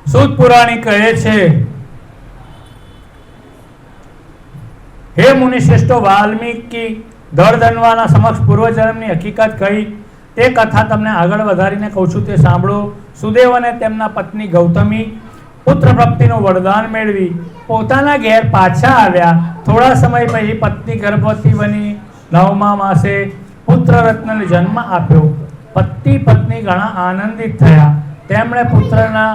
સૂત પુરાણી કહે છે, હે મુનિ શ્રેષ્ઠો, વાલ્મીકી ધડધનવાના સમક્ષ પૂર્વજન્મની હકીકત કહી તે કથા તમને આગળ વધારીને કહું છું, તે સાંભળો. સુદેવ અને તેમના પત્ની ગૌતમી પુત્ર પ્રાપ્તિનું વરદાન મેળવી પોતાના ઘેર પાછા આવ્યા. થોડા સમય પછી પત્ની ગર્ભવતી બની 9મા માસે પુત્ર રત્નને જન્મ આપ્યો. પત્ની ઘણા આનંદિત થયા. તેમણે પુત્રના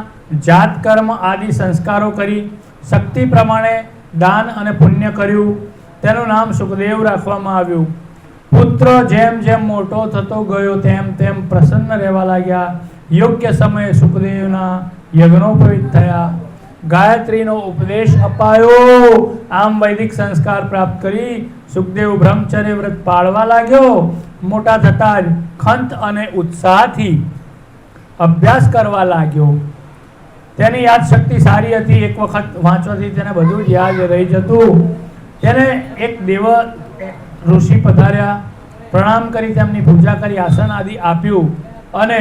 જાત કર્મ આદિ સંસ્કારો કરી શક્તિ પ્રમાણે દાન અને પુણ્ય કર્યું. તેનું નામ સુખદેવ રાખવામાં આવ્યું. પુત્ર જેમ જેમ મોટો થતો ગયો તેમ તેમ પ્રસન્ન રહેવા લાગ્યા. યોગ્ય સમયે સુખદેવના યજ્ઞોપવિત થયા. ગાયત્રીનો ઉપદેશ અપાયો. આમ વૈદિક સંસ્કાર પ્રાપ્ત કરી સુખદેવ બ્રહ્મચર્ય વ્રત પાળવા લાગ્યો. મોટા થતા જ ખંત અને ઉત્સાહથી અભ્યાસ કરવા લાગ્યો. તેની યાદશક્તિ સારી હતી. એક વખત વાંચવાથી તેને બધું જ યાદ રહી જતું. તેને એક દેવ ઋષિ પધાર્યા. પ્રણામ કરી તેમની પૂજા કરી આસન આદિ આપ્યું અને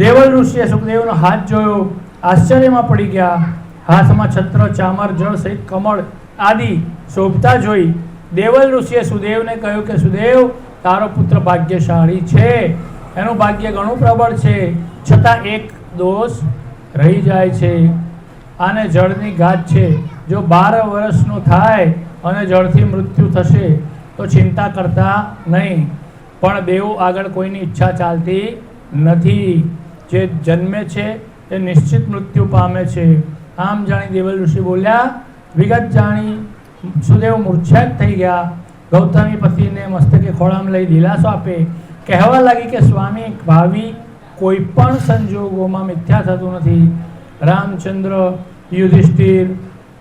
દેવલ ઋષિએ સુખદેવનો હાથ જોયો. આશ્ચર્યમાં પડી ગયા. હાથમાં છત્ર, ચામર, જળ સહિત કમળ આદિ શોભતા જોઈ દેવલ ઋષિએ સુદેવને કહ્યું કે સુદેવ, તારો પુત્ર ભાગ્યશાળી છે. એનું ભાગ્ય ઘણું પ્રબળ છે, છતાં એક દોષ રહી જાય છે. આને જળની ગાંઠ છે. જો 12 વર્ષનો થાય અને જળથી મૃત્યુ થશે તો ચિંતા કરતા નહીં, પણ દેવ આગળ કોઈની ઈચ્છા ચાલતી નથી. જે જન્મે છે એ નિશ્ચિત મૃત્યુ પામે છે. આમ જાણી દેવલ ઋષિ બોલ્યા. વિગત જાણી સુદેવ મૂર્છિત થઈ ગયા. ગૌતમી પતિને મસ્તકે ખોળામાં લઈ દિલાસો આપે કહેવા લાગી કે સ્વામી, ભાવિ કોઈ પણ સંજોગોમાં મિથ્યા થતું નથી. રામચંદ્ર, યુધિષ્ઠિર,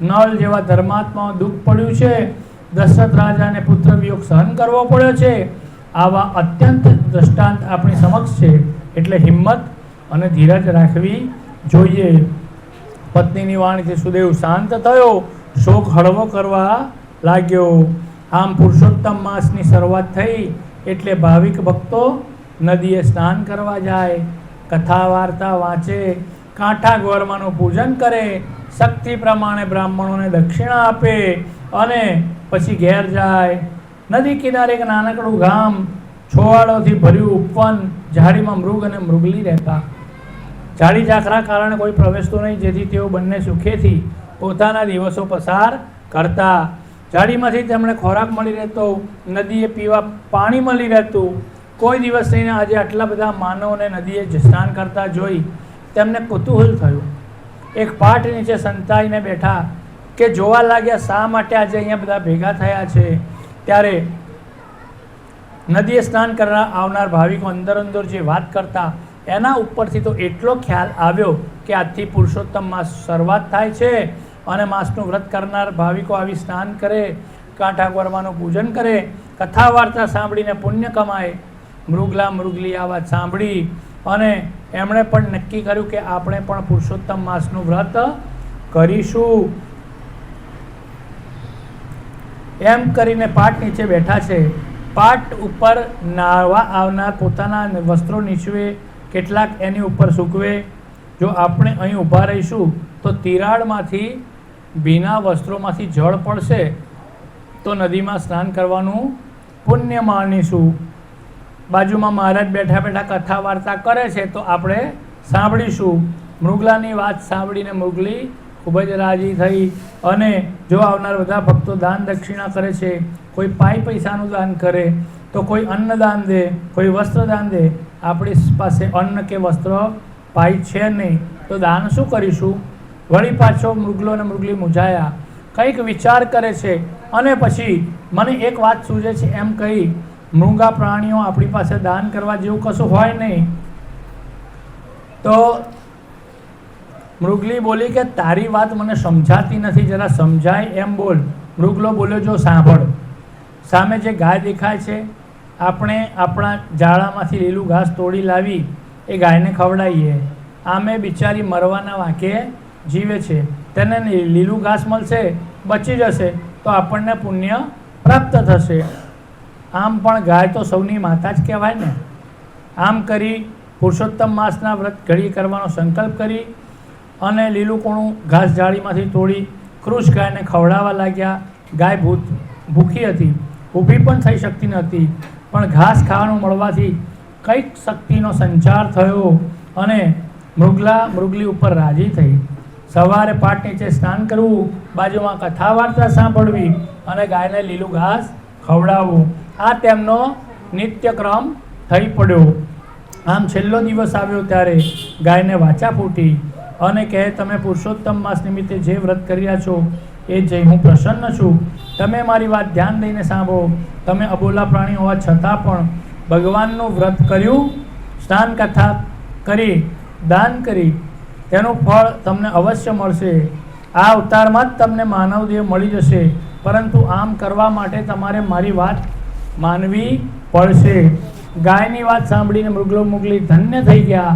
નળ જેવા ધર્માત્માઓ દુઃખ પડ્યું છે. દશરથ રાજાને પુત્ર વિયોગ સહન કરવો પડ્યો છે. આવા અત્યંત દ્રષ્ટાંત આપણી સમક્ષ છે, એટલે હિંમત અને ધીરજ રાખવી જોઈએ. પત્નીની વાણીથી સુદેવ શાંત થયો. શોક હળવો કરવા લાગ્યો. આમ પુરુષોત્તમ માસની શરૂઆત થઈ એટલે ભાવિક ભક્તો નદીએ સ્નાન કરવા જાય, કથા વાર્તા વાંચે, કાંઠા ગોરમાનું પૂજન કરે, શક્તિ પ્રમાણે બ્રાહ્મણોને દક્ષિણા આપે અને પછી ઘેર જાય. નદી કિનારે એક નાનકડું ગામ, છોવાડોથી ભર્યું ઉપવન, ઝાડીમાં મૃગ અને મૃગલી રહેતા. ઝાડી ઝાખરા કારણે કોઈ પ્રવેશતું નહીં, જેથી તેઓ બંને સુખેથી પોતાના દિવસો પસાર કરતા. ઝાડીમાંથી તેમને ખોરાક મળી રહેતો, નદીએ પીવા પાણી મળી રહેતું. કોઈ દિવસ થઈને આજે આટલા બધા માનવોને નદીએ સ્નાન કરતા જોઈ તેમને કુતૂહલ થયું. એક પાટ નીચે સંતાઈને બેઠા કે જોવા લાગ્યા શા માટે આજે અહીંયા બધા ભેગા થયા છે. ત્યારે નદીએ સ્નાન કરવા આવનાર ભાવિકો અંદર અંદર જે વાત કરતા એના ઉપરથી તો એટલો ખ્યાલ આવ્યો કે આજથી પુરુષોત્તમ માસ શરૂઆત થાય છે અને માસનું વ્રત કરનાર ભાવિકો આવી સ્નાન કરે, કાંઠા ગોરમાનું પૂજન કરે, કથા વાર્તા સાંભળીને પુણ્ય કમાય. મૃગલા મૃગલી આ વાત સાંભળી અને એમણે પણ નક્કી કર્યું કે આપણે પણ પુરુષોત્તમ માસનું વ્રત કરીશું. એમ કરીને પાટ નીચે બેઠા છે. પાટ ઉપર નાહવા આવનાર પોતાના વસ્ત્રો નીચવે, કેટલાક એની ઉપર સૂકવે. જો આપણે અહીં ઊભા રહીશું તો તિરાડમાંથી ભીના વસ્ત્રોમાંથી જળ પડશે તો નદીમાં સ્નાન કરવાનું પુણ્ય માનીશું. બાજુમાં મહારાજ બેઠા બેઠા કથા વાર્તા કરે છે તો આપણે સાંભળીશું. મૃગલાની વાત સાંભળીને મૃગલી ખૂબ જ રાજી થઈ અને જો આવનાર બધા ભક્તો દાન દક્ષિણા કરે છે, કોઈ પૈસાનું દાન કરે તો કોઈ અન્નદાન દે, કોઈ વસ્ત્રદાન દે. આપણી પાસે અન્ન કે વસ્ત્ર પાઈ છે નહીં તો દાન શું કરીશું? વળી પાછો મૃગલો અને મૃગલી મૂંઝાયા, કંઈક વિચાર કરે છે અને પછી મને એક વાત સૂઝે છે એમ કહી મૃગા પ્રાણીઓ આપણી પાસે દાન કરવા જેવું કશું હોય નહીં. તો મૃગલી બોલી કે તારી વાત મને સમજાતી નથી, જરા સમજાય એમ બોલ. મૃગલો બોલ્યો, જો સાંભળ, સામે જે ગાય દેખાય છે, આપણે આપણા ઝાડામાંથી લીલું ઘાસ તોડી લાવી એ ગાયને ખવડાવીએ. આમે બિચારી મરવાના વાંકે જીવે છે, તેને લીલું ઘાસ મળશે, બચી જશે તો આપણને પુણ્ય પ્રાપ્ત થશે. આમ પણ ગાય તો સૌની માતા જ કહેવાય ને. આમ કરી પુરુષોત્તમ માસના વ્રત ઘડી કરવાનો સંકલ્પ કરી અને લીલું કોણું ઘાસ જાળીમાંથી તોડી કૃષ ગાયને ખવડાવવા લાગ્યા. ગાય ભૂખી હતી, ઊભી પણ થઈ શકતી નહોતી, પણ ઘાસ ખાવાનું મળવાથી કંઈક શક્તિનો સંચાર થયો અને મૃગલી ઉપર રાજી થઈ. સવારે પાટ નીચે સ્નાન કરવું, બાજુમાં કથા વાર્તા સાંભળવી અને ગાયને લીલું ઘાસ ખવડાવવું, આ તેમનો નિત્યક્રમ થઈ પડ્યો. આમ છેલ્લો દિવસ આવ્યો ત્યારે ગાયને વાચા ફૂટી અને કહે, તમે પુરુષોત્તમ માસ નિમિત્તે જે વ્રત કરી રહ્યા છો એ જઈ હું પ્રસન્ન છું. તમે મારી વાત ધ્યાન દઈને સાંભળો. તમે અબોલા પ્રાણી હોવા છતાં પણ ભગવાનનું વ્રત કર્યું, સ્નાન કથા કરી, દાન કરી, તેનું ફળ તમને અવશ્ય મળશે. આ અવતારમાં જ તમને માનવ દેહ મળી જશે, પરંતુ આમ કરવા માટે તમારે મારી વાત માનવી પડશે. ગાયની વાત સાંભળીને મૃગલી ધન્ય થઈ ગયા.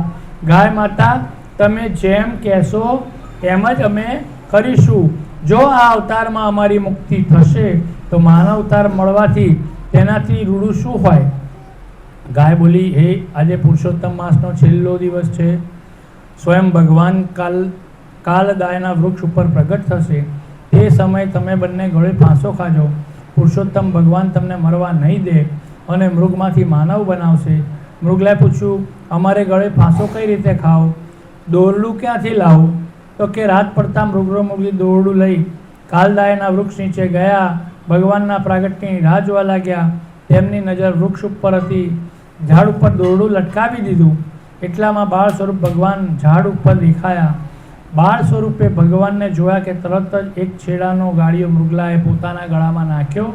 ગાય માતા, તમે જેમ કહેશો એમ જ અમે કરીશું. જો આ અવતારમાં અમારી મુક્તિ થશે તો માનવ અવતાર મળવાથી તેનાથી રૂડું શું હોય? ગાય બોલી, હે, આજે પુરુષોત્તમ માસનો છેલ્લો દિવસ છે. સ્વયં ભગવાન કાલદાયના વૃક્ષ ઉપર પ્રગટ થશે. તે સમયે તમે બંને ગળે ફાંસો ખાજો. પુરુષોત્તમ ભગવાન તમને મરવા નહીં દે અને મૃગમાંથી માનવ બનાવશે. મૃગલાએ પૂછ્યું, અમારે ગળે ફાંસો કઈ રીતે ખાઓ? દોરડું ક્યાંથી લાવો? તો કે રાત પડતા મૃગલી દોરડું લઈ કાલદાયના વૃક્ષ નીચે ગયા. ભગવાનના પ્રાગટ્યની રાહ જોવા લાગ્યા. તેમની નજર વૃક્ષ ઉપર હતી. ઝાડ ઉપર દોરડું લટકાવી દીધું. એટલામાં બાળ સ્વરૂપ ભગવાન ઝાડ ઉપર દેખાયા. બાળ સ્વરૂપે ભગવાનને જોયા કે તરત જ એક છેડાનો ગાળિયો મૃગલાએ પોતાના ગળામાં નાખ્યો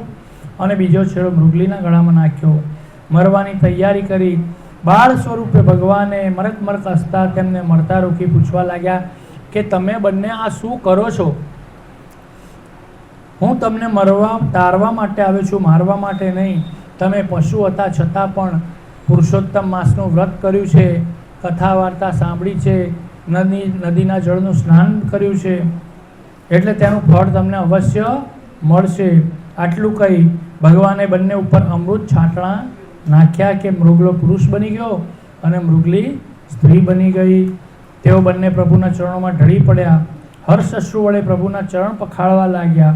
અને બીજો છેડો મૃગલીના ગળામાં નાખ્યો. મરવાની તૈયારી કરી. બાળ સ્વરૂપે ભગવાને મરક હસતા તેમને મળતા રોકી પૂછવા લાગ્યા કે તમે બંને આ શું કરો છો? હું તમને તારવા માટે આવ્યો છું, મારવા માટે નહીં. તમે પશુ હતા છતાં પણ પુરુષોત્તમ માસનું વ્રત કર્યું છે, કથા વાર્તા સાંભળી છે, નદીના જળનું સ્નાન કર્યું છે, એટલે તેનું ફળ તમને અવશ્ય મળશે. આટલું કહી ભગવાને બંને ઉપર અમૃત છાંટણા નાખ્યા કે મૃગલો પુરુષ બની ગયો અને મૃગલી સ્ત્રી બની ગઈ. તેઓ બંને પ્રભુના ચરણોમાં ઢળી પડ્યા. હર્ષ અશ્રુ વડે પ્રભુના ચરણ પખાળવા લાગ્યા.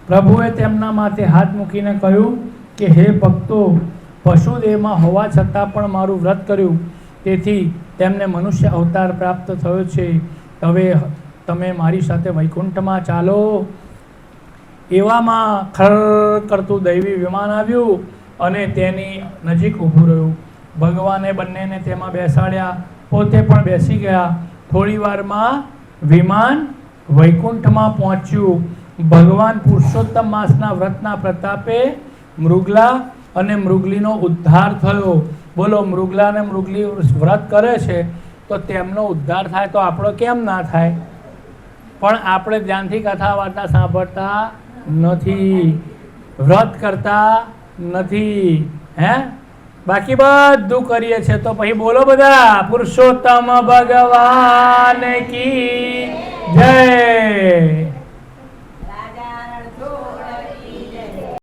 પ્રભુએ તેમના માથે હાથ મૂકીને કહ્યું કે હે ભક્તો, પશુ દેહમાં હોવા છતાં પણ મારું વ્રત કર્યું, તેથી તેમને મનુષ્ય અવતાર પ્રાપ્ત થયો છે. હવે તમે મારી સાથે વૈકુંઠમાં ચાલો. એવામાં ખર કરતું દૈવી વિમાન આવ્યું અને તેની નજીક ઊભું રહ્યું. ભગવાને બંનેને તેમાં બેસાડ્યા, પોતે પણ બેસી ગયા. થોડી વારમાં વિમાન વૈકુંઠમાં પહોંચ્યું. ભગવાન પુરુષોત્તમ માસના વ્રતના પ્રતાપે મૃગલા અને મૃગલીનો ઉદ્ધાર થયો. બોલો, મૃગલા અને મૃગલી વ્રત કરે છે તો તેમનો ઉદ્ધાર થાય તો આપણો કેમ ના થાય? પણ આપણે ધ્યાનથી કથા વાર્તા સાંભળતા નથી, વ્રત કરતા નથી, હે? બાકી બધું કરીએ છે તો પછી બોલો બધા, પુરુષોત્તમ ભગવાન કી જય.